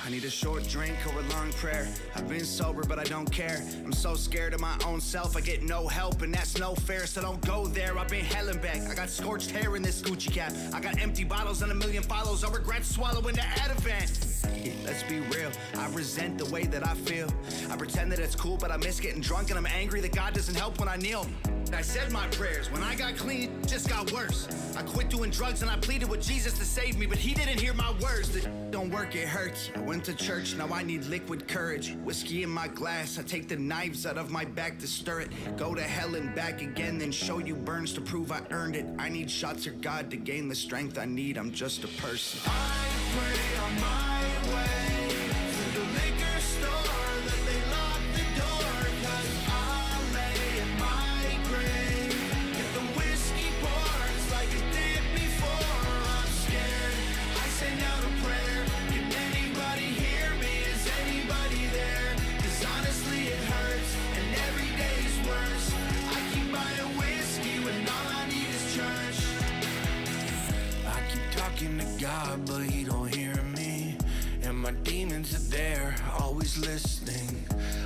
I need a short drink or a long prayer. I've been sober, but I don't care. I'm so scared of my own self, I get no help, and that's no fair, so don't go there. I've been hell and back. I got scorched hair in this Gucci cap. I got empty bottles and a million follows. I regret swallowing the Ativan. Let's be real, I resent the way that I feel. I pretend that it's cool, but I miss getting drunk, and I'm angry that God doesn't help when I kneel. I said my prayers. When I got clean, it just got worse. I quit doing drugs and I pleaded with Jesus to save me, but he didn't hear my words. The don't work, it hurts. I went to church, now I need liquid courage. Whiskey in my glass, I take the knives out of my back to stir it. Go to hell and back again, then show you burns to prove I earned it. I need shots of God to gain the strength I need. I'm just a person. I pray on my way to the liquor store that they lock the door, 'cause I'll lay in my grave if the whiskey pours like it did before. I'm scared, I send out a prayer. Can anybody hear me? Is anybody there? 'Cause honestly it hurts and every day's worse. I keep buying whiskey when all I need is church. I keep talking to God, but he don't hear me. And my demons are there, always listening.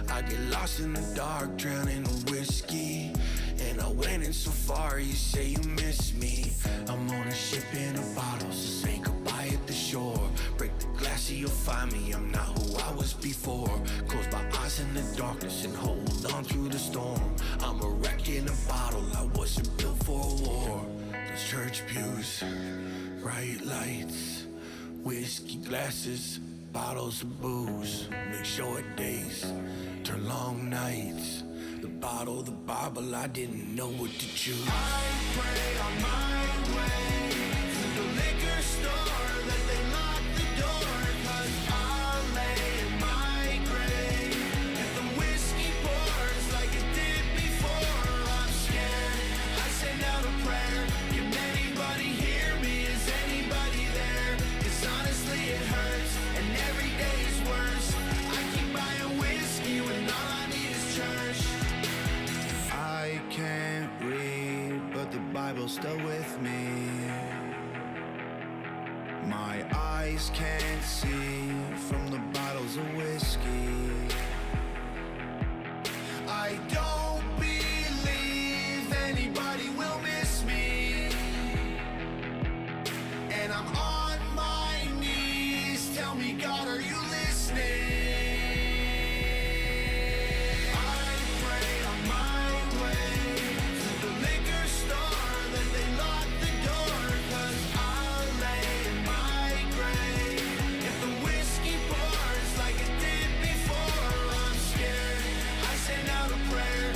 I get lost in the dark, drowning in whiskey. And I went in so far, you say you miss me. I'm on a ship in a bottle, so say goodbye at the shore. Break the glass so you'll find me, I'm not who I was before. Close my eyes in the darkness and hold on through the storm. I'm a wreck in a bottle, I wasn't built for a war. Those church pews, bright lights, whiskey glasses, bottles of booze, make short days, turn long nights. The bottle, the Bible, I didn't know what to choose. I pray on my way to the liquor store that they lock the door, 'cause I'll lay in my grave if the whiskey pours like it did before. I'm scared, I send out a prayer. Can anybody hear me? Is anybody there? 'Cause honestly it hurts and every day's worse. I keep buying whiskey when all I need is church. I can't read, but the Bible's still with me. My eyes can't see from the bottles of whiskey. I don't believe anybody will miss me. And I'm on my knees, tell me God, are you listening? Prayer.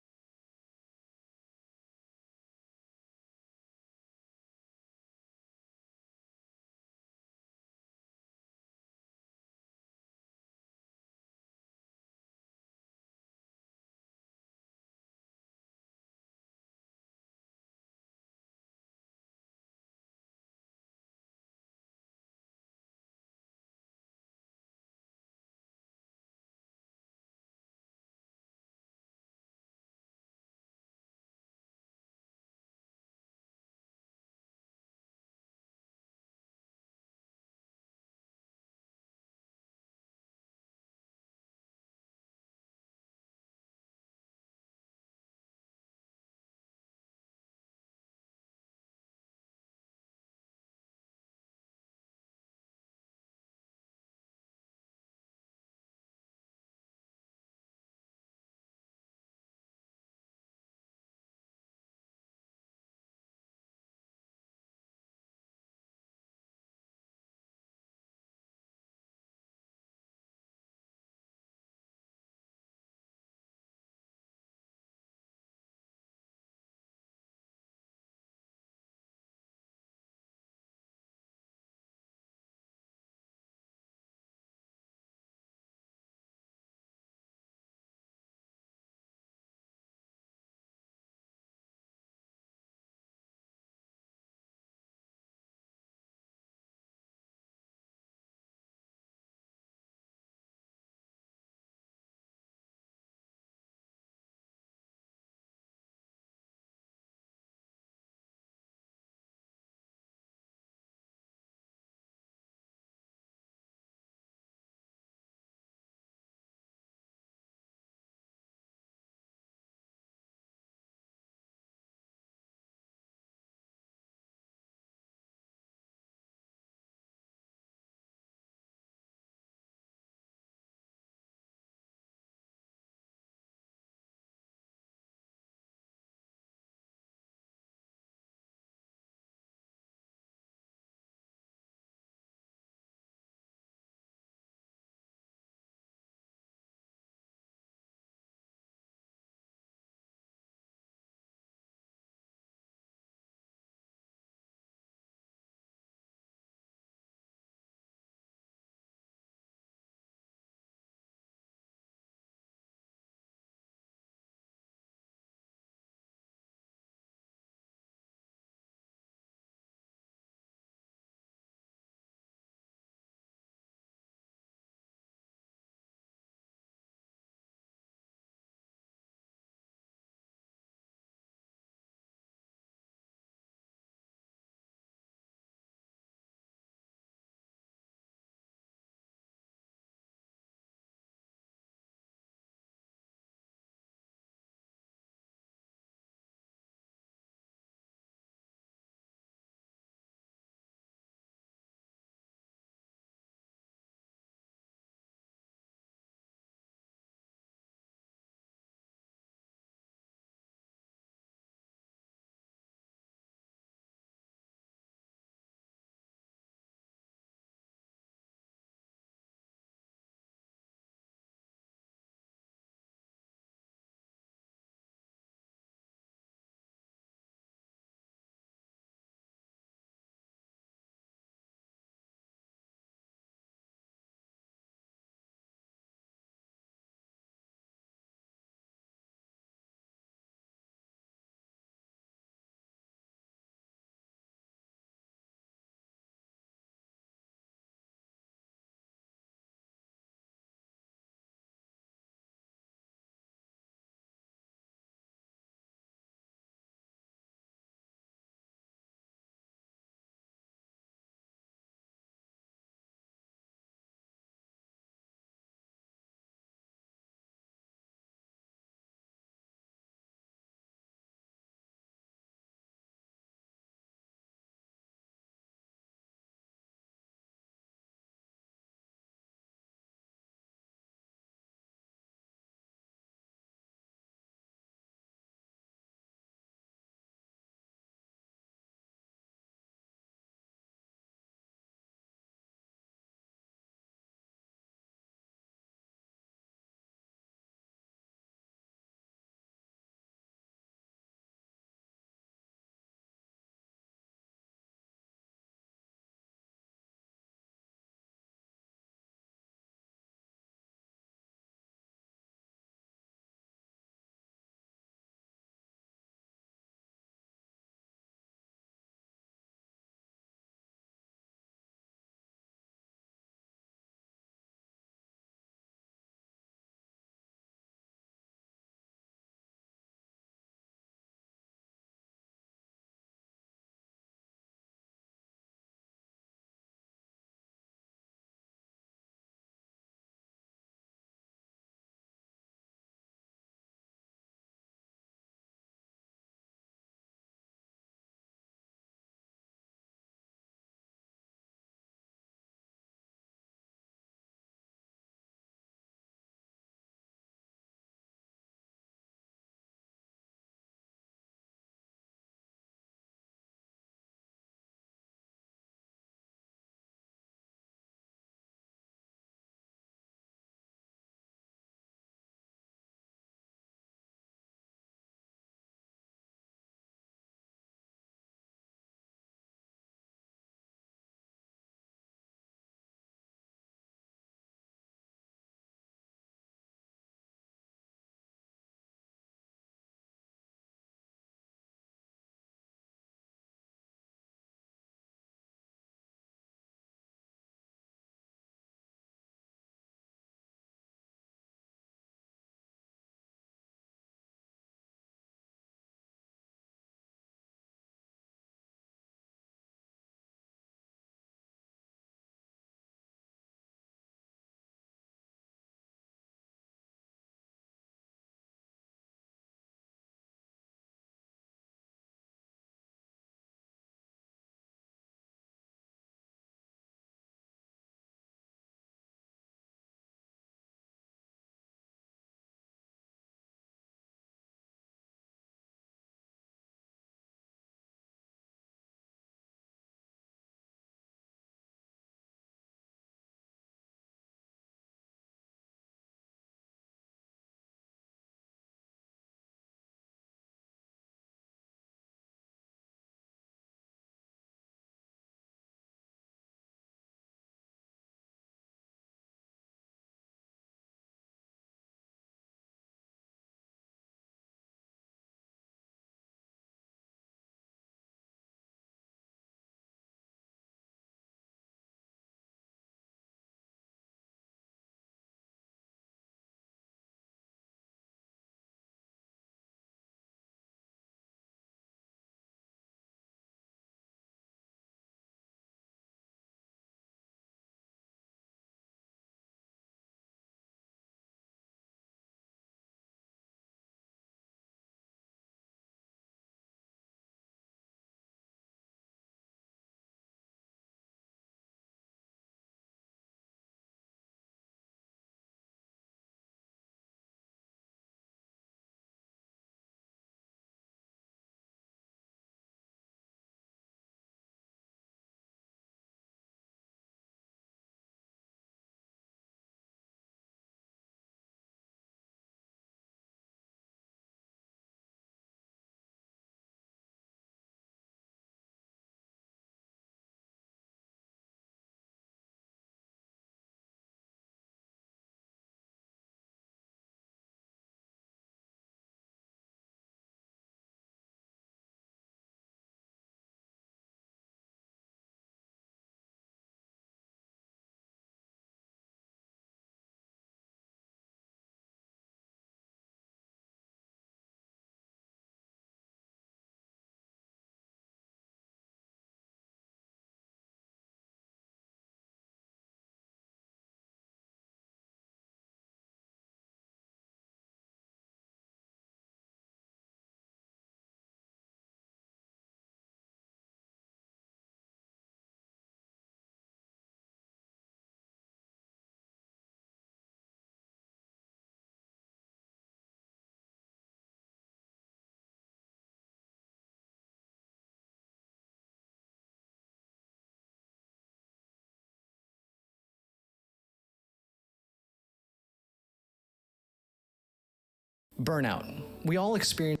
Burnout. We all experience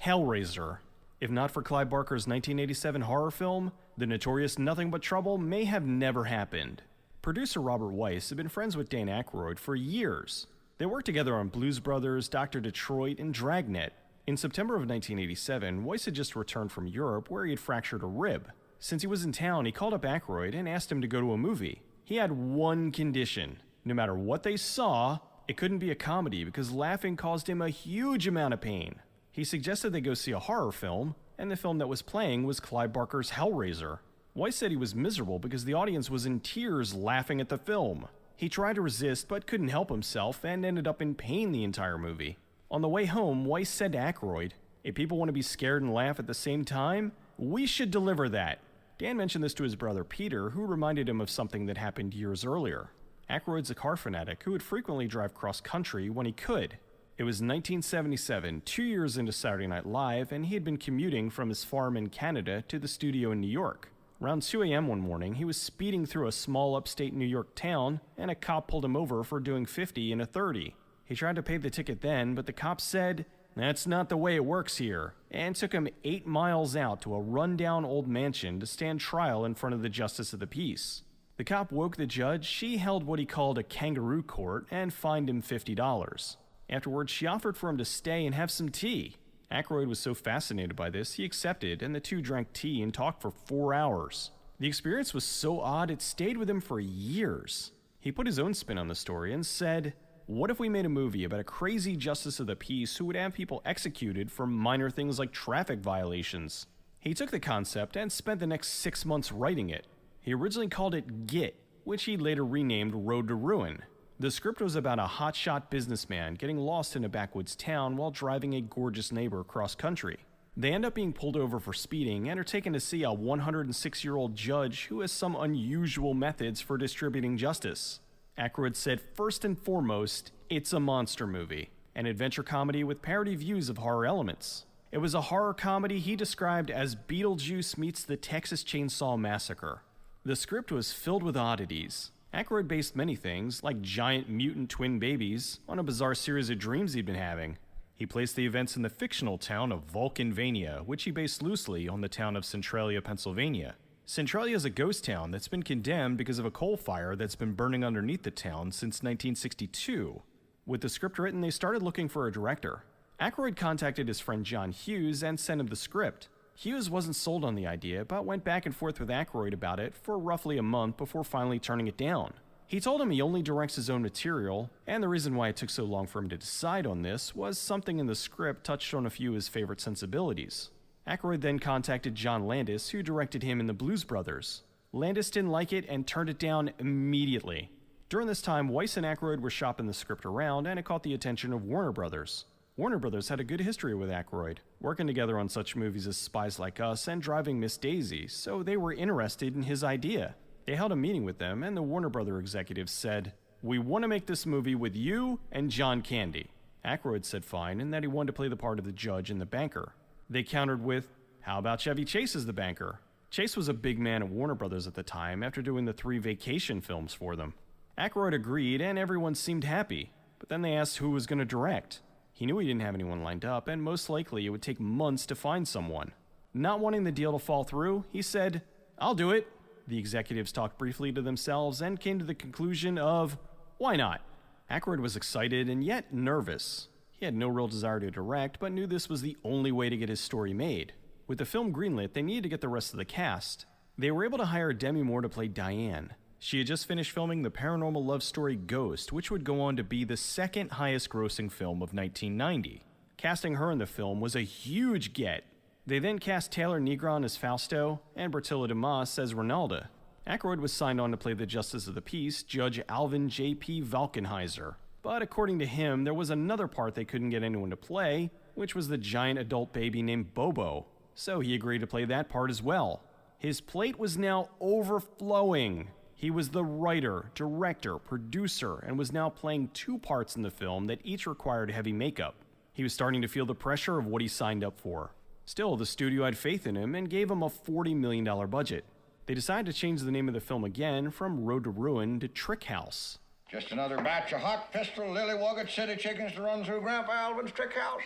Hellraiser. If not for Clive Barker's 1987 horror film, the notorious Nothing But Trouble may have never happened. Producer Robert Weiss had been friends with Dan Aykroyd for years. They worked together on Blues Brothers, Dr. Detroit, and Dragnet. In September of 1987, Weiss had just returned from Europe where he had fractured a rib. Since he was in town, he called up Aykroyd and asked him to go to a movie. He had one condition. No matter what they saw, it couldn't be a comedy because laughing caused him a huge amount of pain. He suggested they go see a horror film, and the film that was playing was Clive Barker's Hellraiser. Weiss said he was miserable because the audience was in tears laughing at the film. He tried to resist but couldn't help himself and ended up in pain the entire movie. On the way home, Weiss said to Aykroyd, "If people want to be scared and laugh at the same time, we should deliver that." Dan mentioned this to his brother Peter, who reminded him of something that happened years earlier. Aykroyd's a car fanatic who would frequently drive cross-country when he could. It was 1977, 2 years into Saturday Night Live, and he had been commuting from his farm in Canada to the studio in New York. Around 2 a.m. one morning, he was speeding through a small upstate New York town, and a cop pulled him over for doing 50 in a 30. He tried to pay the ticket then, but the cop said, "That's not the way it works here," and took him 8 miles out to a rundown old mansion to stand trial in front of the Justice of the Peace. The cop woke the judge. She held what he called a kangaroo court and fined him $50. Afterwards, she offered for him to stay and have some tea. Aykroyd was so fascinated by this, he accepted, and the two drank tea and talked for 4 hours. The experience was so odd, it stayed with him for years. He put his own spin on the story and said, "What if we made a movie about a crazy justice of the peace who would have people executed for minor things like traffic violations?" He took the concept and spent the next 6 months writing it. He originally called it Git, which he later renamed Road to Ruin. The script was about a hotshot businessman getting lost in a backwoods town while driving a gorgeous neighbor cross country. They end up being pulled over for speeding and are taken to see a 106-year-old judge who has some unusual methods for distributing justice. Aykroyd said, "First and foremost, it's a monster movie, an adventure comedy with parody views of horror elements." It was a horror comedy he described as Beetlejuice meets the Texas Chainsaw Massacre. The script was filled with oddities. Aykroyd based many things, like giant mutant twin babies, on a bizarre series of dreams he'd been having. He placed the events in the fictional town of Vulcanvania, which he based loosely on the town of Centralia, Pennsylvania. Centralia is a ghost town that's been condemned because of a coal fire that's been burning underneath the town since 1962. With the script written, they started looking for a director. Aykroyd contacted his friend John Hughes and sent him the script. Hughes wasn't sold on the idea, but went back and forth with Aykroyd about it for roughly a month before finally turning it down. He told him he only directs his own material, and the reason why it took so long for him to decide on this was something in the script touched on a few of his favorite sensibilities. Aykroyd then contacted John Landis, who directed him in The Blues Brothers. Landis didn't like it and turned it down immediately. During this time, Weiss and Aykroyd were shopping the script around, and it caught the attention of Warner Brothers. Warner Brothers had a good history with Aykroyd, working together on such movies as Spies Like Us and Driving Miss Daisy, so they were interested in his idea. They held a meeting with them, and the Warner Brother executives said, "We want to make this movie with you and John Candy." Aykroyd said fine, and that he wanted to play the part of the judge and the banker. They countered with, "How about Chevy Chase as the banker?" Chase was a big man at Warner Brothers at the time after doing the 3 Vacation films for them. Aykroyd agreed, and everyone seemed happy, but then they asked who was going to direct. He knew he didn't have anyone lined up, and most likely it would take months to find someone. Not wanting the deal to fall through, he said, "I'll do it." The executives talked briefly to themselves and came to the conclusion of, why not? Aykroyd was excited and yet nervous. He had no real desire to direct, but knew this was the only way to get his story made. With the film greenlit, they needed to get the rest of the cast. They were able to hire Demi Moore to play Diane. She had just finished filming the paranormal love story Ghost, which would go on to be the second highest grossing film of 1990. Casting her in the film was a huge get. They then cast Taylor Negron as Fausto and Bertilla Damas as Ronalda. Aykroyd was signed on to play the Justice of the Peace, Judge Alvin J.P. Valkenheiser. But according to him, there was another part they couldn't get anyone to play, which was the giant adult baby named Bobo. So he agreed to play that part as well. His plate was now overflowing. He was the writer, director, producer, and was now playing 2 parts in the film that each required heavy makeup. He was starting to feel the pressure of what he signed up for. Still, the studio had faith in him and gave him a $40 million budget. They decided to change the name of the film again from Road to Ruin to Trick House. Just another batch of hot pistol lily-wogged city chickens to run through Grandpa Alvin's trick house.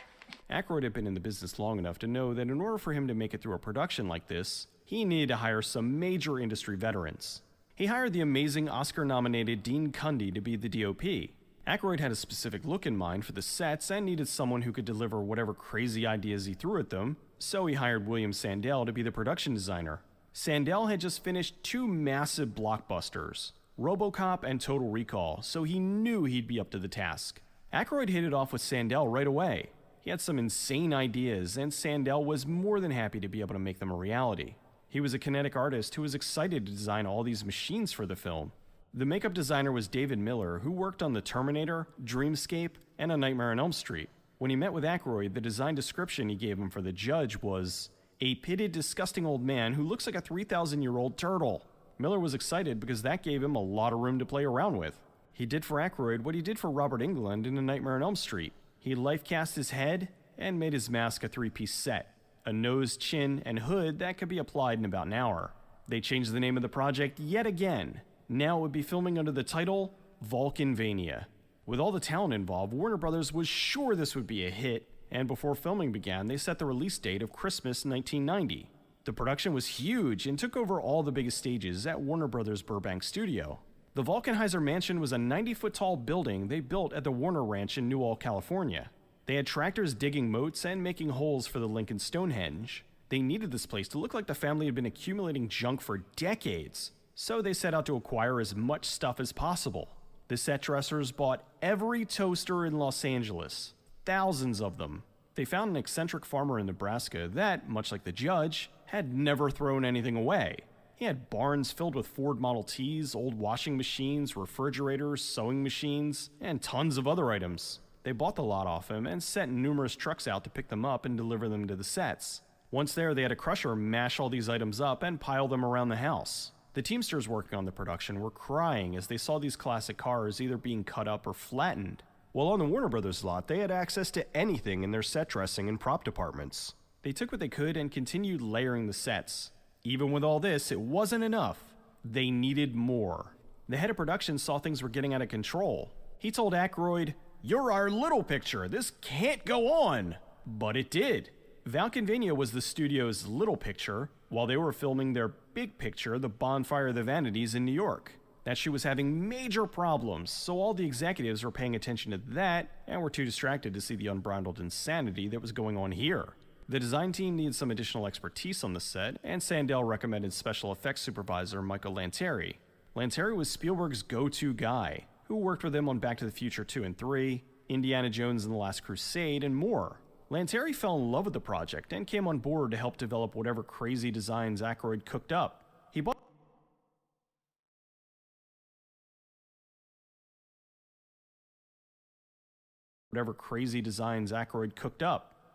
Aykroyd had been in the business long enough to know that in order for him to make it through a production like this, he needed to hire some major industry veterans. He hired the amazing Oscar-nominated Dean Cundey to be the DOP. Aykroyd had a specific look in mind for the sets and needed someone who could deliver whatever crazy ideas he threw at them, so he hired William Sandell to be the production designer. Sandell had just finished 2 massive blockbusters, RoboCop and Total Recall, so he knew he'd be up to the task. Aykroyd hit it off with Sandell right away. He had some insane ideas, and Sandell was more than happy to be able to make them a reality. He was a kinetic artist who was excited to design all these machines for the film. The makeup designer was David Miller, who worked on The Terminator, Dreamscape, and A Nightmare on Elm Street. When he met with Aykroyd, the design description he gave him for the judge was, "A pitted, disgusting old man who looks like a 3,000-year-old turtle." Miller was excited because that gave him a lot of room to play around with. He did for Aykroyd what he did for Robert Englund in A Nightmare on Elm Street. He life-cast his head and made his mask a 3-piece set. A nose, chin, and hood that could be applied in about an hour. They changed the name of the project yet again. Now it would be filming under the title Vulcanvania. With all the talent involved, Warner Brothers was sure this would be a hit, and before filming began, they set the release date of Christmas 1990. The production was huge and took over all the biggest stages at Warner Brothers Burbank studio. The Vulcanheiser Mansion was a 90-foot-tall building they built at the Warner Ranch in Newhall, California. They had tractors digging moats and making holes for the Lincoln Stonehenge. They needed this place to look like the family had been accumulating junk for decades, so they set out to acquire as much stuff as possible. The set dressers bought every toaster in Los Angeles, thousands of them. They found an eccentric farmer in Nebraska that, much like the judge, had never thrown anything away. He had barns filled with Ford Model Ts, old washing machines, refrigerators, sewing machines, and tons of other items. They bought the lot off him and sent numerous trucks out to pick them up and deliver them to the sets. Once there, they had a crusher mash all these items up and pile them around the house. The Teamsters working on the production were crying as they saw these classic cars either being cut up or flattened. While on the Warner Brothers lot, they had access to anything in their set dressing and prop departments. They took what they could and continued layering the sets. Even with all this, it wasn't enough. They needed more. The head of production saw things were getting out of control. He told Aykroyd, "You're our little picture. This can't go on." But it did. Vulcanvania was the studio's little picture, while they were filming their big picture, The Bonfire of the Vanities in New York. That shoot was having major problems, so all the executives were paying attention to that and were too distracted to see the unbridled insanity that was going on here. The design team needed some additional expertise on the set, and Sandell recommended special effects supervisor Michael Lantieri. Lantieri was Spielberg's go-to guy, who worked with him on Back to the Future 2 and 3, Indiana Jones and the Last Crusade, and more. Lantieri fell in love with the project and came on board to help develop whatever crazy designs Aykroyd cooked up. He bought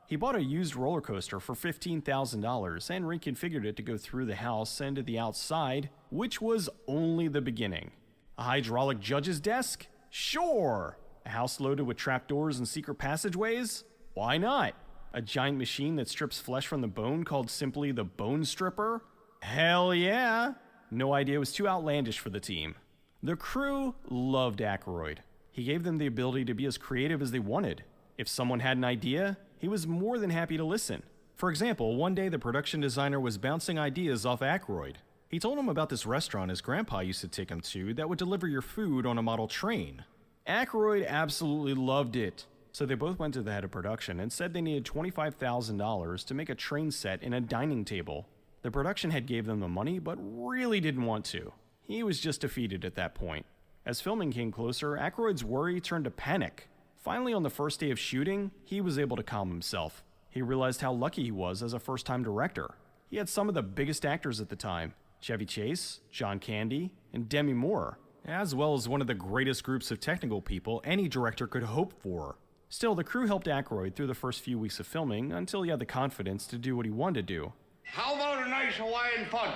He bought a used roller coaster for $15,000 and reconfigured it to go through the house and to the outside, which was only the beginning. A hydraulic judge's desk? Sure! A house loaded with trapdoors and secret passageways? Why not? A giant machine that strips flesh from the bone called simply the Bone Stripper? Hell yeah! No idea was too outlandish for the team. The crew loved Aykroyd. He gave them the ability to be as creative as they wanted. If someone had an idea, he was more than happy to listen. For example, one day the production designer was bouncing ideas off Aykroyd. He told him about this restaurant his grandpa used to take him to that would deliver your food on a model train. Aykroyd absolutely loved it. So they both went to the head of production and said they needed $25,000 to make a train set in a dining table. The production head gave them the money, but really didn't want to. He was just defeated at that point. As filming came closer, Aykroyd's worry turned to panic. Finally, on the first day of shooting, he was able to calm himself. He realized how lucky he was as a first-time director. He had some of the biggest actors at the time, Chevy Chase, John Candy, and Demi Moore, as well as one of the greatest groups of technical people any director could hope for. Still, the crew helped Aykroyd through the first few weeks of filming until he had the confidence to do what he wanted to do. How about a nice Hawaiian punch?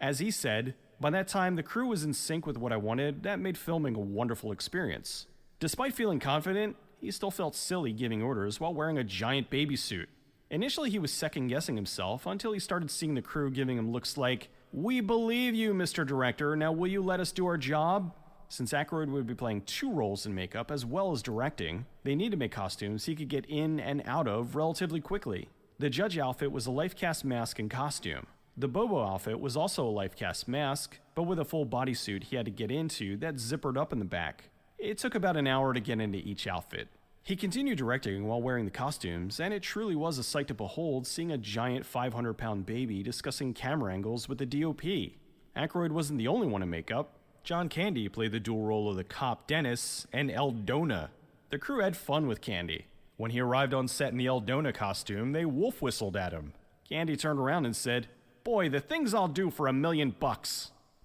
As he said, by that time the crew was in sync with what I wanted. That made filming a wonderful experience. Despite feeling confident, he still felt silly giving orders while wearing a giant baby suit. Initially he was second-guessing himself until he started seeing the crew giving him looks like, "We believe you, Mr. Director, now will you let us do our job?" Since Aykroyd would be playing 2 roles in makeup as well as directing, they needed to make costumes he could get in and out of relatively quickly. The judge outfit was a life-cast mask and costume. The Bobo outfit was also a life-cast mask, but with a full bodysuit he had to get into that zippered up in the back. It took about an hour to get into each outfit. He continued directing while wearing the costumes, and it truly was a sight to behold seeing a giant 500-pound baby discussing camera angles with the DOP. Aykroyd wasn't the only one in makeup. John Candy played the dual role of the cop Dennis and Eldona. The crew had fun with Candy. When he arrived on set in the Eldona costume, they wolf whistled at him. Candy turned around and said, "Boy, the things I'll do for $1 million."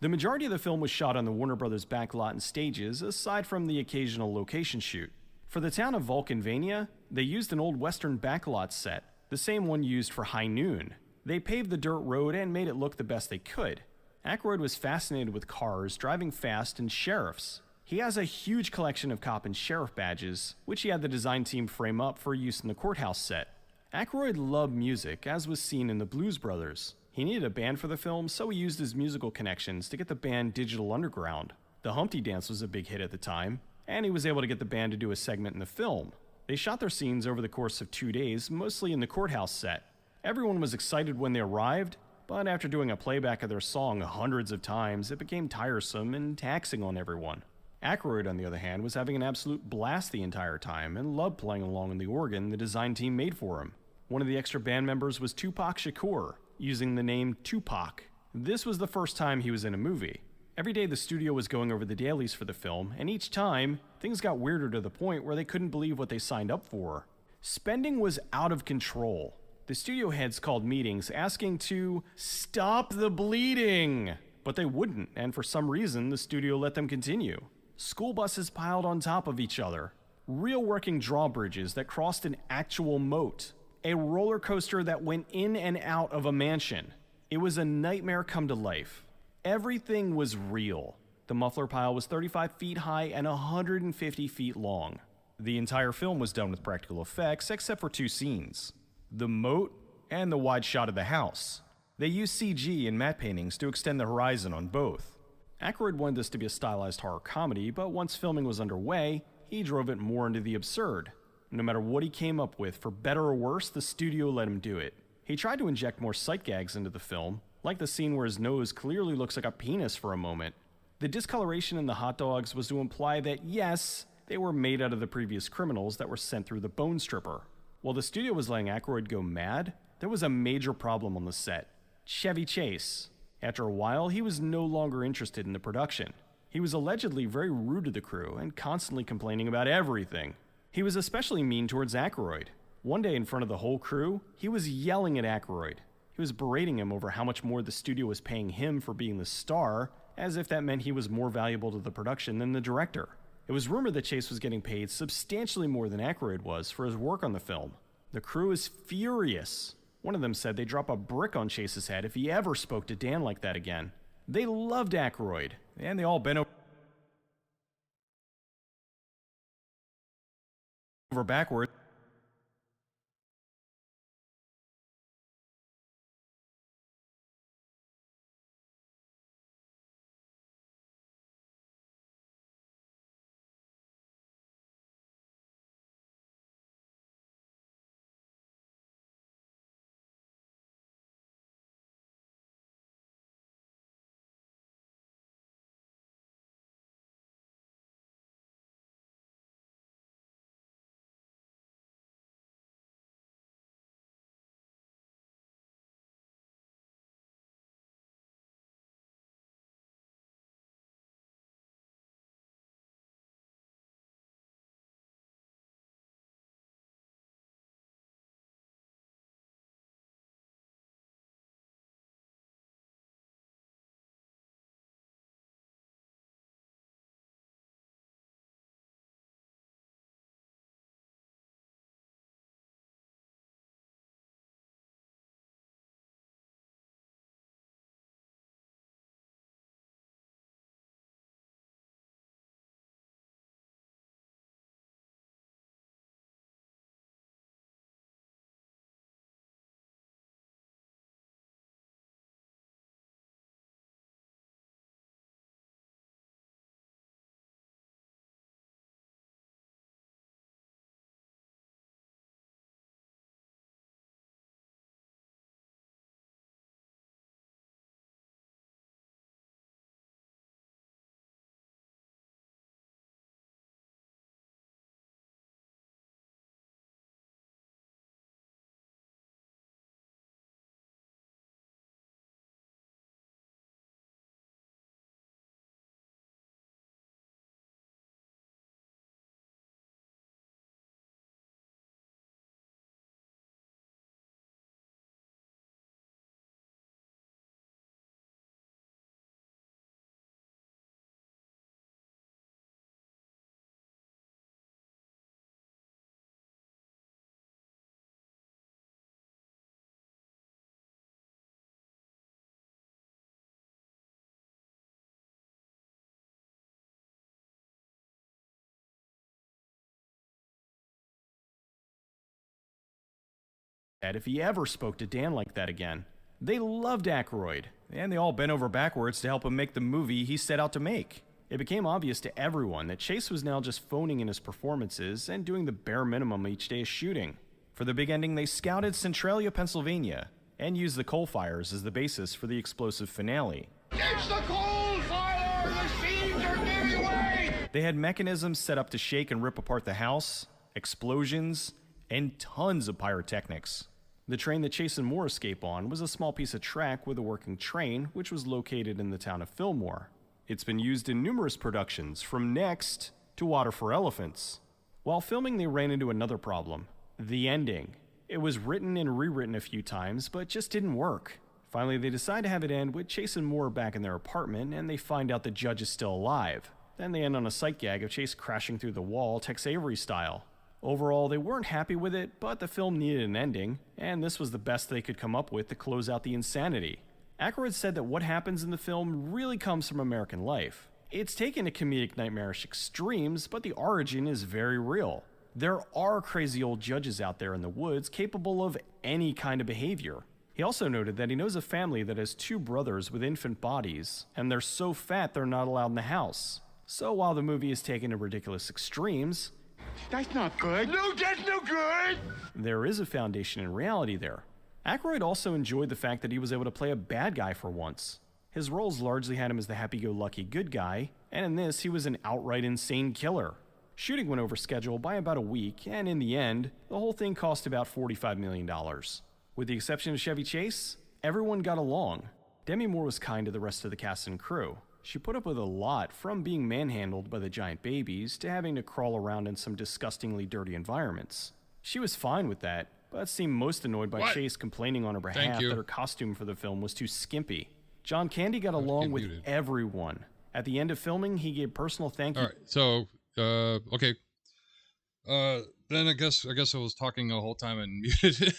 The majority of the film was shot on the Warner Brothers backlot and stages, aside from the occasional location shoot. For the town of Vulcanvania, they used an old western backlot set, the same one used for High Noon. They paved the dirt road and made it look the best they could. Aykroyd was fascinated with cars, driving fast, and sheriffs. He has a huge collection of cop and sheriff badges, which he had the design team frame up for use in the courthouse set. Aykroyd loved music, as was seen in the Blues Brothers. He needed a band for the film, so he used his musical connections to get the band Digital Underground. The Humpty Dance was a big hit at the time, and he was able to get the band to do a segment in the film. They shot their scenes over the course of 2 days, mostly in the courthouse set. Everyone was excited when they arrived, but after doing a playback of their song hundreds of times, it became tiresome and taxing on everyone. Aykroyd, on the other hand, was having an absolute blast the entire time and loved playing along on the organ the design team made for him. One of the extra band members was Tupac Shakur, using the name Tupac. This was the first time he was in a movie. Every day the studio was going over the dailies for the film, and each time, things got weirder to the point where they couldn't believe what they signed up for. Spending was out of control. The studio heads called meetings asking to stop the bleeding, but they wouldn't, and for some reason the studio let them continue. School buses piled on top of each other, real working drawbridges that crossed an actual moat, a roller coaster that went in and out of a mansion. It was a nightmare come to life. Everything was real. The muffler pile was 35 feet high and 150 feet long. The entire film was done with practical effects except for 2 scenes: the moat and the wide shot of the house. They used CG and matte paintings to extend the horizon on both. Aykroyd wanted this to be a stylized horror comedy, but once filming was underway, he drove it more into the absurd. No matter what he came up with, for better or worse, the studio let him do it. He tried to inject more sight gags into the film, like the scene where his nose clearly looks like a penis for a moment. The discoloration in the hot dogs was to imply that, yes, they were made out of the previous criminals that were sent through the Bone Stripper. While the studio was letting Aykroyd go mad, there was a major problem on the set: Chevy Chase. After a while, he was no longer interested in the production. He was allegedly very rude to the crew and constantly complaining about everything. He was especially mean towards Aykroyd. One day in front of the whole crew, he was yelling at Aykroyd. He was berating him over how much more the studio was paying him for being the star, as if that meant he was more valuable to the production than the director. It was rumored that Chase was getting paid substantially more than Aykroyd was for his work on the film. The crew is furious. One of them said they'd drop a brick on Chase's head if he ever spoke to Dan like that again. They loved Aykroyd, and they all bent over backward if he ever spoke to Dan like that again. They loved Aykroyd, and they all bent over backwards to help him make the movie he set out to make. It became obvious to everyone that Chase was now just phoning in his performances and doing the bare minimum each day of shooting. For the big ending, they scouted Centralia, Pennsylvania, and used the coal fires as the basis for the explosive finale. It's the coal fire! The scenes are giving way! They had mechanisms set up to shake and rip apart the house, explosions, and tons of pyrotechnics. The train that Chase and Moore escape on was a small piece of track with a working train, which was located in the town of Fillmore. It's been used in numerous productions, from Next to Water for Elephants. While filming, they ran into another problem: the ending. It was written and rewritten a few times, but just didn't work. Finally, they decide to have it end with Chase and Moore back in their apartment, and they find out the judge is still alive. Then they end on a sight gag of Chase crashing through the wall, Tex Avery style. Overall, they weren't happy with it, but the film needed an ending, and this was the best they could come up with to close out the insanity. Aykroyd said that what happens in the film really comes from American life. It's taken to comedic nightmarish extremes, but the origin is very real. There are crazy old judges out there in the woods capable of any kind of behavior. He also noted that he knows a family that has 2 brothers with infant bodies, and they're so fat they're not allowed in the house. So while the movie is taken to ridiculous extremes, That's not good. No, that's no good! there is a foundation in reality there. Aykroyd also enjoyed the fact that he was able to play a bad guy for once. His roles largely had him as the happy-go-lucky good guy, and in this he was an outright insane killer. Shooting went over schedule by about a week, and in the end, the whole thing cost about $45 million. With the exception of Chevy Chase, everyone got along. Demi Moore was kind to the rest of the cast and crew. She put up with a lot, from being manhandled by the giant babies to having to crawl around in some disgustingly dirty environments. She was fine with that, but seemed most annoyed by What? Chase complaining on her behalf you. that her costume for the film was too skimpy. John Candy got along with muted. everyone. At the end of filming, he gave personal thank you All right. So, okay. Then I guess I was talking the whole time and muted.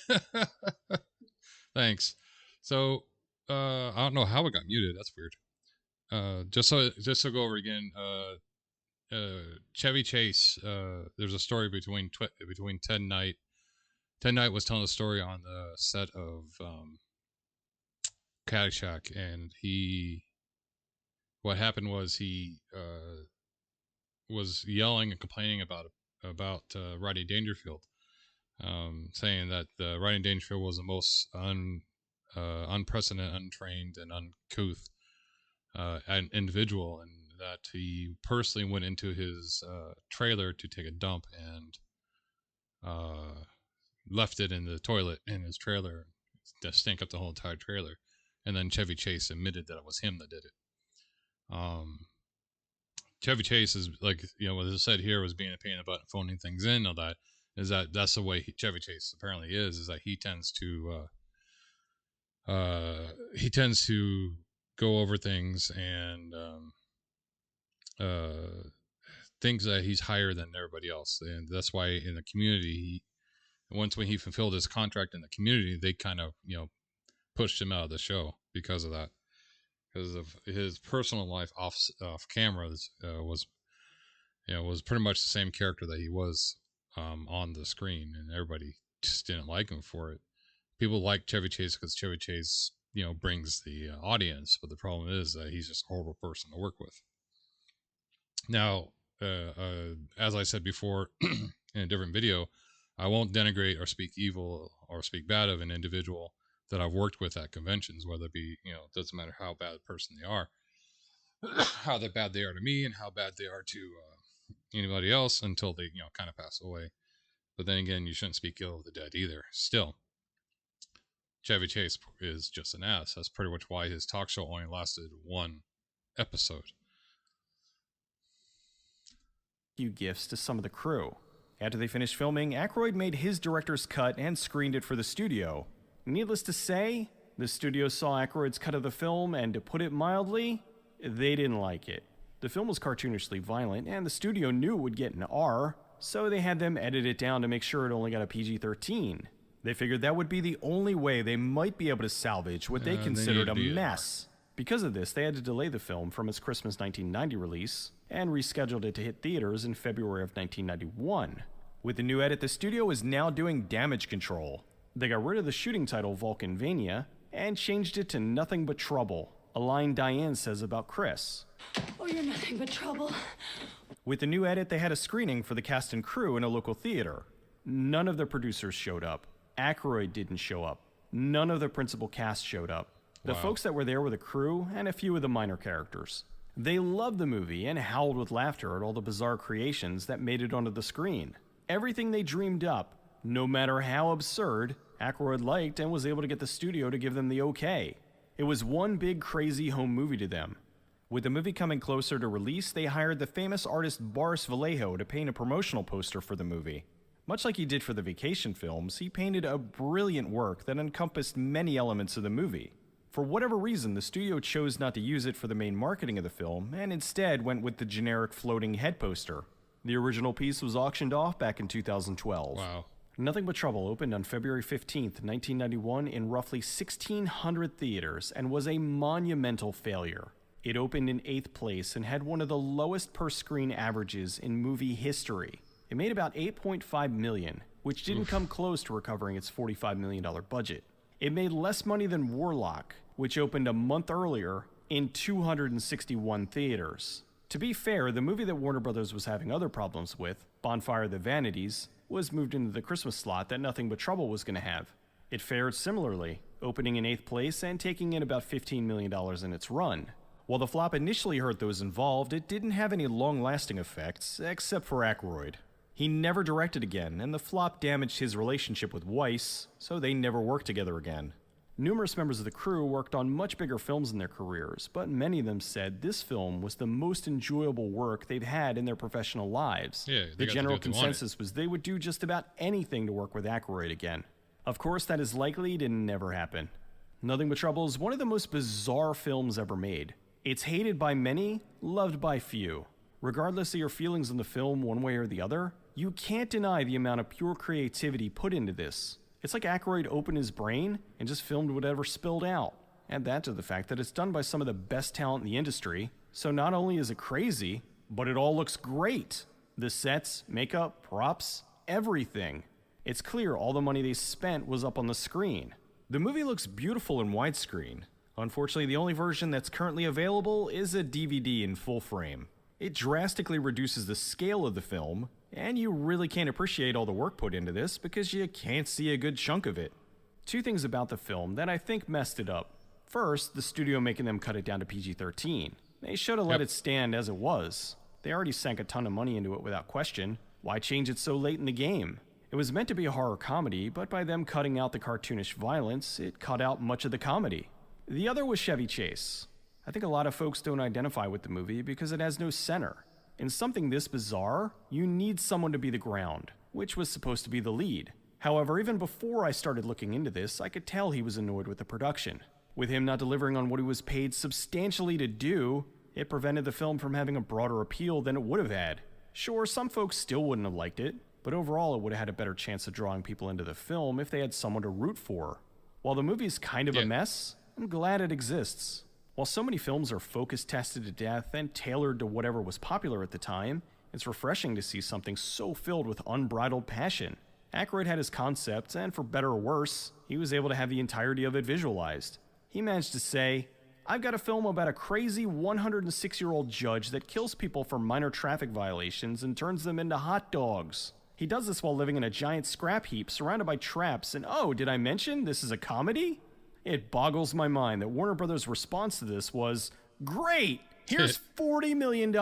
Thanks. So I don't know how it got muted. That's weird. Just to go over again. Chevy Chase. There's a story between Ted Knight. Ted Knight was telling a story on the set of Caddyshack, and what happened was he was yelling and complaining about Rodney Dangerfield, saying that Rodney Dangerfield was the most unprecedented, untrained, and uncouth an individual, and that he personally went into his trailer to take a dump and left it in the toilet in his trailer to stink up the whole entire trailer. And then Chevy Chase admitted that it was him that did it. Chevy Chase is, like, what I said here was being a pain in the butt, phoning things in, all that. That's the way Chevy Chase apparently is that he tends to go over things and thinks that he's higher than everybody else, and that's why in the community, when he fulfilled his contract in the community, they kind of pushed him out of the show because of that, because of his personal life off camera was pretty much the same character that he was on the screen, and everybody just didn't like him for it. People like Chevy Chase because Chevy Chase brings the audience, but the problem is that he's just a horrible person to work with. Now, as I said before in a different video, I won't denigrate or speak evil or speak bad of an individual that I've worked with at conventions, whether it be, doesn't matter how bad a person they are, how bad they are to me and how bad they are to anybody else until they, kind of pass away. But then again, you shouldn't speak ill of the dead either. Still, Chevy Chase is just an ass. That's pretty much why his talk show only lasted one episode. Few gifts to some of the crew. After they finished filming, Aykroyd made his director's cut and screened it for the studio. Needless to say, the studio saw Aykroyd's cut of the film, and to put it mildly, they didn't like it. The film was cartoonishly violent, and the studio knew it would get an R, so they had them edit it down to make sure it only got a PG-13. They figured that would be the only way they might be able to salvage what they considered a mess. Because of this, they had to delay the film from its Christmas 1990 release and rescheduled it to hit theaters in February of 1991. With the new edit, the studio is now doing damage control. They got rid of the shooting title Vulcanvania and changed it to Nothing But Trouble, a line Diane says about Chris. Oh, you're nothing but trouble. With the new edit, they had a screening for the cast and crew in a local theater. None of the producers showed up. Aykroyd didn't show up. None of the principal cast showed up. The folks that were there were the crew and a few of the minor characters. They loved the movie and howled with laughter at all the bizarre creations that made it onto the screen. Everything they dreamed up, no matter how absurd, Aykroyd liked and was able to get the studio to give them the okay. It was one big crazy home movie to them. With the movie coming closer to release, they hired the famous artist Boris Vallejo to paint a promotional poster for the movie. Much like he did for the Vacation films, he painted a brilliant work that encompassed many elements of the movie. For whatever reason, the studio chose not to use it for the main marketing of the film, and instead went with the generic floating head poster. The original piece was auctioned off back in 2012. Wow. Nothing But Trouble opened on February 15th, 1991 in roughly 1,600 theaters and was a monumental failure. It opened in 8th place and had one of the lowest per-screen averages in movie history. It made about $8.5 million, which didn't come close to recovering its $45 million budget. It made less money than Warlock, which opened a month earlier in 261 theaters. To be fair, the movie that Warner Brothers was having other problems with, Bonfire of the Vanities, was moved into the Christmas slot that Nothing But Trouble was going to have. It fared similarly, opening in 8th place and taking in about $15 million in its run. While the flop initially hurt those involved, it didn't have any long-lasting effects, except for Aykroyd. He never directed again, and the flop damaged his relationship with Weiss, so they never worked together again. Numerous members of the crew worked on much bigger films in their careers, but many of them said this film was the most enjoyable work they've had in their professional lives. Yeah, the general consensus was they would do just about anything to work with Aykroyd again. Of course, that is likely to never happen. Nothing But Trouble is one of the most bizarre films ever made. It's hated by many, loved by few. Regardless of your feelings on the film one way or the other, You can't deny the amount of pure creativity put into this. It's like Aykroyd opened his brain and just filmed whatever spilled out. Add that to the fact that it's done by some of the best talent in the industry, so not only is it crazy, but it all looks great. The sets, makeup, props, everything. It's clear all the money they spent was up on the screen. The movie looks beautiful in widescreen. Unfortunately, the only version that's currently available is a DVD in full frame. It drastically reduces the scale of the film, and you really can't appreciate all the work put into this because you can't see a good chunk of it. Two things about the film that I think messed it up. First, the studio making them cut it down to PG-13. They should have let it stand as it was. They already sank a ton of money into it without question. Why change it so late in the game? It was meant to be a horror comedy, but by them cutting out the cartoonish violence, it cut out much of the comedy. The other was Chevy Chase. I think a lot of folks don't identify with the movie because it has no center. In something this bizarre, you need someone to be the ground, which was supposed to be the lead. However, even before I started looking into this, I could tell he was annoyed with the production. With him not delivering on what he was paid substantially to do, it prevented the film from having a broader appeal than it would have had. Sure, some folks still wouldn't have liked it, but overall it would have had a better chance of drawing people into the film if they had someone to root for. While the movie's kind of a mess, I'm glad it exists. While so many films are focus tested to death and tailored to whatever was popular at the time, it's refreshing to see something so filled with unbridled passion. Aykroyd had his concept, and for better or worse, he was able to have the entirety of it visualized. He managed to say, "I've got a film about a crazy 106-year-old judge that kills people for minor traffic violations and turns them into hot dogs. He does this while living in a giant scrap heap surrounded by traps, and oh, did I mention this is a comedy?" It boggles my mind that Warner Brothers' response to this was, "Great! Here's $40 million.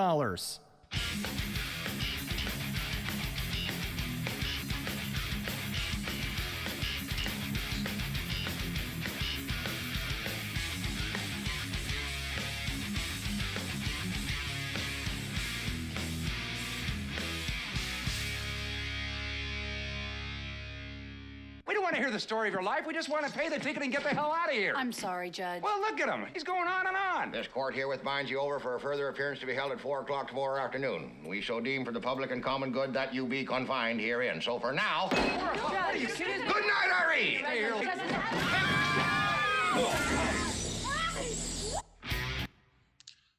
We don't want to hear the story of your life. We just want to pay the ticket and get the hell out of here. I'm sorry, Judge. Well, look at him. He's going on and on. This court herewith binds you over for a further appearance to be held at 4 o'clock tomorrow afternoon. We so deem for the public and common good that you be confined herein. So for now, What are you kidding? good night, Harry! Stay here.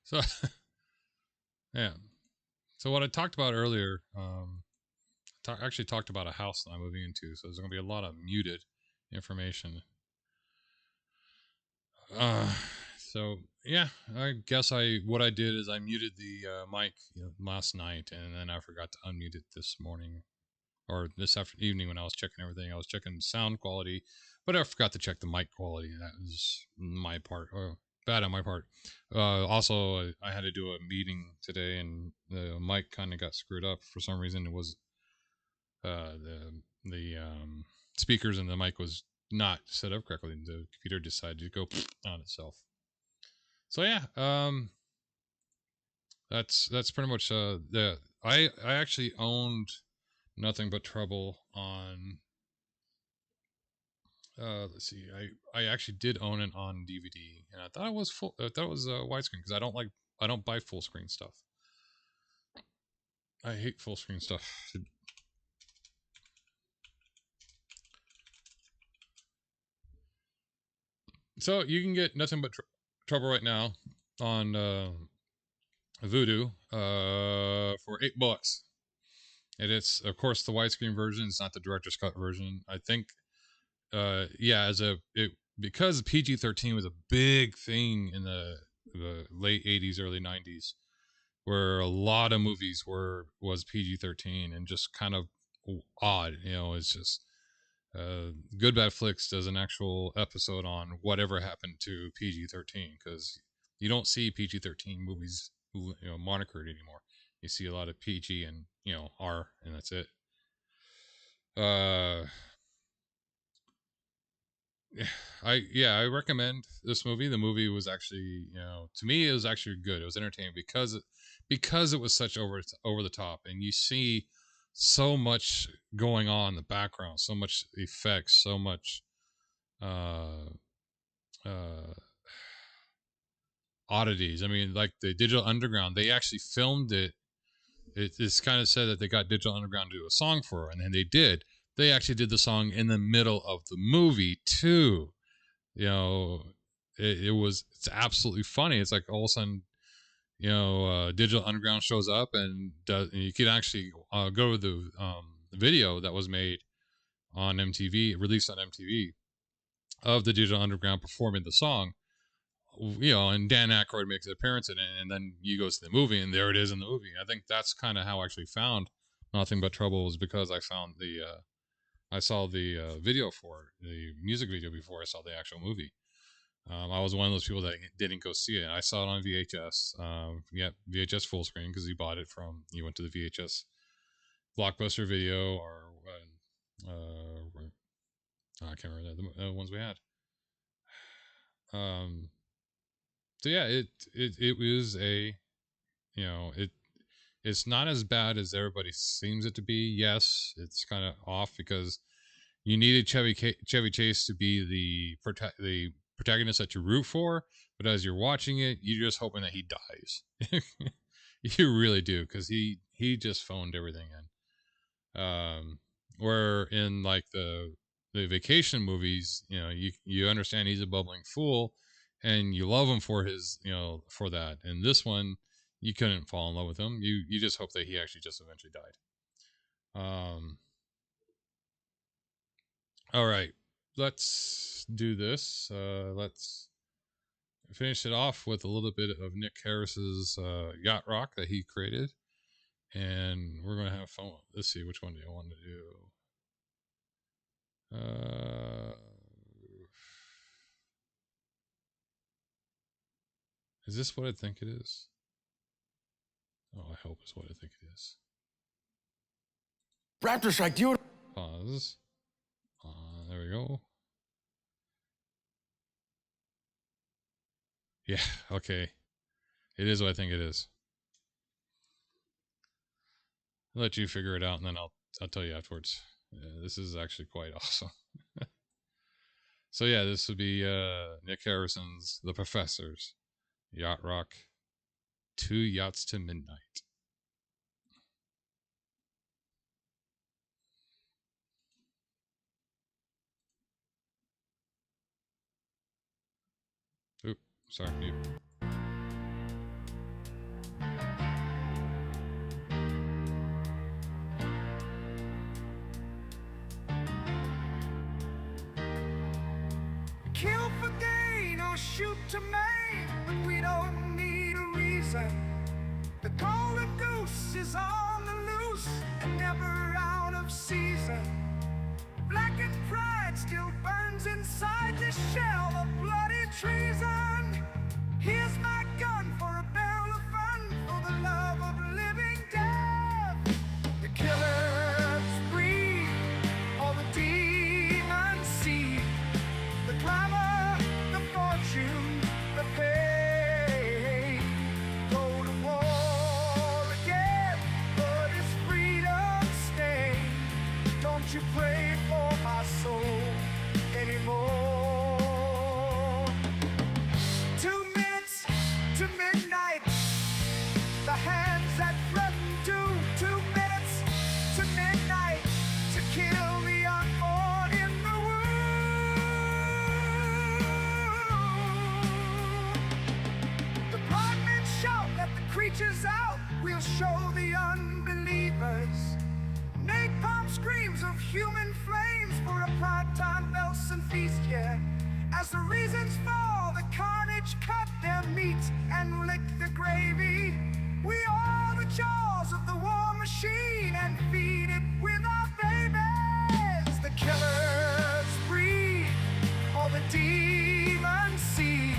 So, yeah. So what I talked about earlier, actually talked about a house that I'm moving into. So there's going to be a lot of muted information. So yeah, I guess what I did is I muted the mic last night, and then I forgot to unmute it this morning or this evening when I was checking everything. I was checking sound quality, but I forgot to check the mic quality. That was my part. Bad on my part. Also, I had to do a meeting today, and the mic kind of got screwed up for some reason. It was the speakers and the mic was not set up correctly, and the computer decided to go on itself. So yeah, that's pretty much I actually owned Nothing But Trouble on. Let's see. I actually did own it on DVD, and I thought it was full. I thought it was widescreen because I don't buy full screen stuff. I hate full screen stuff. So you can get Nothing But Trouble right now on Vudu for $8. And it's of course the widescreen version. It's not the director's cut version. I think. Because PG-13 was a big thing in the late 80s, early 90s, where a lot of movies was PG-13 and just kind of odd. It's just Good Bad Flicks does an actual episode on whatever happened to PG-13, because you don't see PG-13 movies monikered anymore. You see a lot of PG and R, and that's it. I recommend this movie. The movie was actually, to me, it was actually good. It was entertaining because it was such over the top, and you see so much going on in the background, so much effects, so much oddities. I mean, like the Digital Underground, they actually filmed it it's kind of said that they got Digital Underground to do a song for her, and then they did. They actually did the song in the middle of the movie too. You know, it's absolutely funny. It's like all of a sudden, Digital Underground shows up, and you can actually go to the video that was made on MTV, released on MTV, of the Digital Underground performing the song. And Dan Aykroyd makes an appearance in it, and then you go to the movie, and there it is in the movie. I think that's kind of how I actually found Nothing But Trouble, was because I found I saw the video for it, the music video, before I saw the actual movie. I was one of those people that didn't go see it. I saw it on VHS. VHS full screen, because he went to the VHS Blockbuster Video, or I can't remember the ones we had. So yeah, it was it's not as bad as everybody seems it to be. Yes, it's kind of off because you needed Chevy Chase to be the protagonist that you root for, but as you're watching it, you're just hoping that he dies. You really do, because he just phoned everything in. Where in like the vacation movies, you understand he's a bubbling fool, and you love him for his, for that. And this one, you couldn't fall in love with him. You just hope that he actually just eventually died. All right, let's do this. Let's finish it off with a little bit of Nick Harris's yacht rock that he created, and we're gonna have fun. Let's see, which one do I want to do? Is this what I think it is? Oh, I hope it's what I think it is. Raptor Strike, do you... Pause. There we go. Yeah, okay. It is what I think it is. I'll let you figure it out, and then I'll tell you afterwards. Yeah, this is actually quite awesome. So yeah, this would be Nick Harrison's The Professors, Yacht Rock, 2 Yachts to Midnight. Oop, sorry, mute. Kill for gain or shoot to maim, but we don't need a reason. The golden goose is on the loose and never out of season. Blackened pride still burns inside this shell of bloody treason. Here's my gun for a barrel of fun, for the love of living death. The killers breathe, all the demons see. The glamour, the fortune, the pain. Go to war again, but it's freedom stained. Don't you pray for my soul anymore. 2 minutes to midnight, the hands that threaten to. 2 minutes to midnight, to kill the unborn in the womb. The barmen shout, let the creatures out, we'll show the unbelievers. Napalm screams of human flames for a pride time Belson feast, yeah. As the reasons fall, the carnage cut their meat and lick the gravy. We are the jaws of the war machine and feed it with our babies. The killers breathe, all the demons see.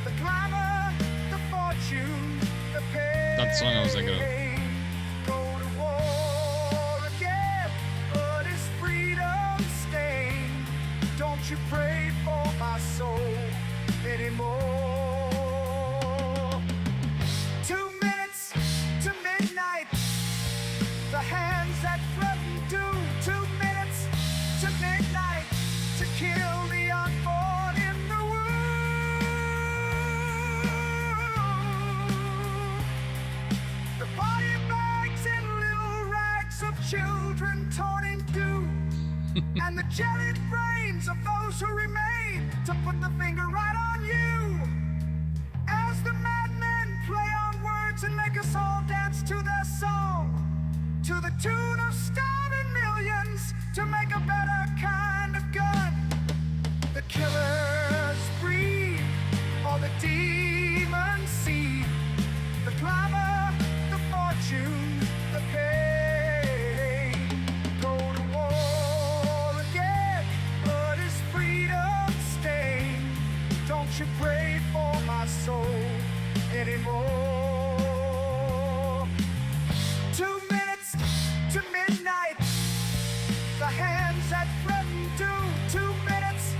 The glamour, the fortune, the pain. Not the song I was thinking of. Go to war again, but it's freedom stained. Don't you pray for my soul anymore. 2 minutes to midnight, the hands that threaten do. 2 minutes to midnight, to kill the unborn in the womb. The body bag and the jellied brains of those who remain to put the finger right on you. As the madmen play on words and make us all dance to their song, to the tune of starving millions to make a better kind of gun. The killers breathe, or the demons see, the glamour, the fortune, the pain. Go to war again, blood is freedom stain. Don't you pray for my soul anymore. 2 minutes to midnight, the hands that threaten do. 2 minutes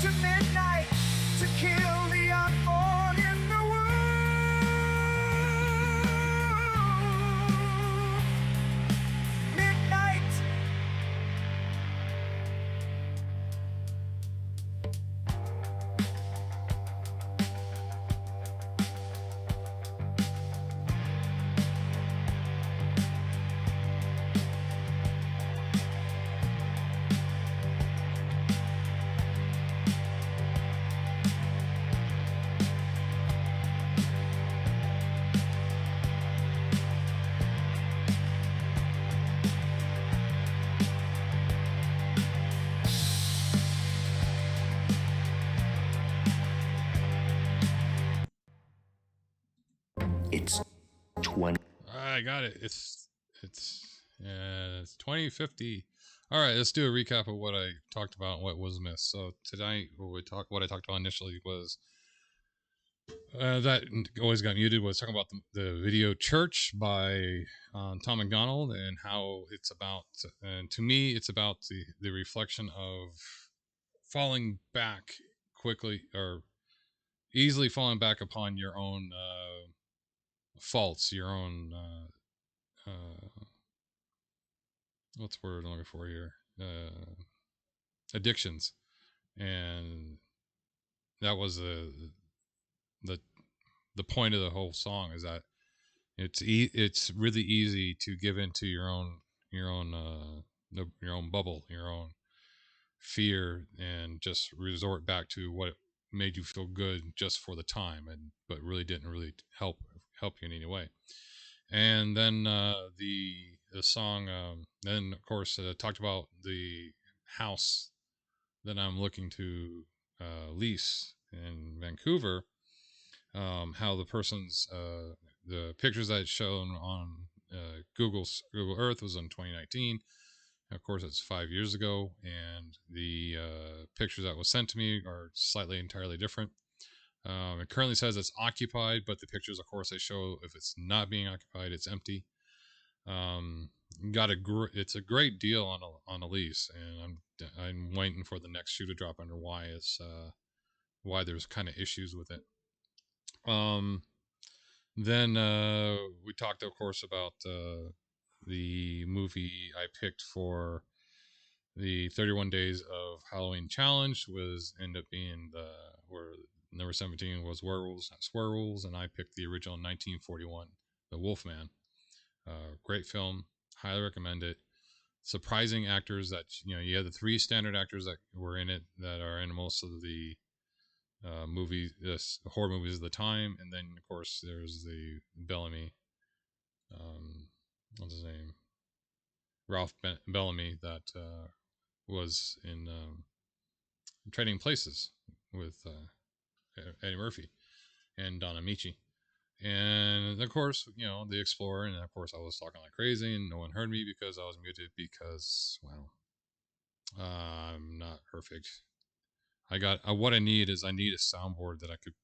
to midnight to kill the unborn in the womb. Midnight. It's 20. I got it. It's 2050. All right, let's do a recap of what I talked about and what was missed. So tonight, what I talked about initially was that always got muted. Was talking about the video "Church" by Tom McDonald and how it's about. And to me, it's about the reflection of falling back quickly or easily falling back upon your own faults, your own what's the word I'm looking for here? Addictions, and that was the point of the whole song is that it's really easy to give into your own bubble, your own fear, and just resort back to what made you feel good just for the time, but really didn't really help you in any way. And then the song then of course talked about the house that I'm looking to lease in Vancouver, how the person's the pictures that shown on Google Earth was in 2019. Of course, it's 5 years ago, and the pictures that was sent to me are slightly entirely different. It currently says it's occupied, but the pictures, of course, they show if it's not being occupied, it's empty. It's a great deal on a lease, and I'm waiting for the next shoe to drop under why there's kind of issues with it. Then we talked, of course, about the movie I picked for the 31 Days of Halloween Challenge ended up being where number 17 was Werewolves, Not Squirrels, and I picked the original 1941, The Wolfman. Great film, highly recommend it. Surprising actors that you have the three standard actors that were in it that are in most of the horror movies of the time, and then of course there's the Bellamy, what's his name, Ralph Bellamy, that was in Trading Places with Eddie Murphy and Don Amici. And of course, the Explorer, and of course I was talking like crazy and no one heard me because I was muted because, well, I'm not perfect. What I need is I need a soundboard that I could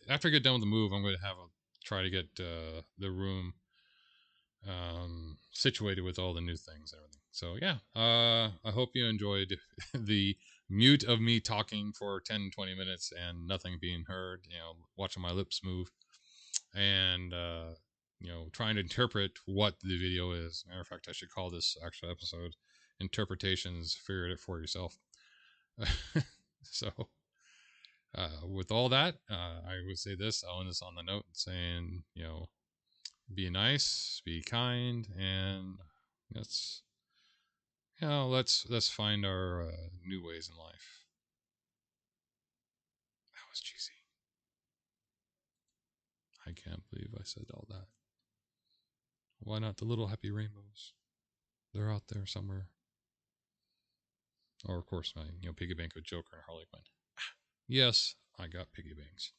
after I get done with the move, I'm going to try to get the room situated with all the new things and everything. So yeah, I hope you enjoyed the mute of me talking for 10-20 minutes and nothing being heard, watching my lips move and trying to interpret what the video is. Matter of fact, I should call this actual episode Interpretations, Figure It For Yourself. So with all that, I would say this. I'll end this on the note saying, be nice, be kind, and You know, let's find our new ways in life. That was cheesy. I can't believe I said all that. Why not the little happy rainbows? They're out there somewhere. Or of course, my piggy bank with Joker and Harley Quinn. Yes, I got piggy banks.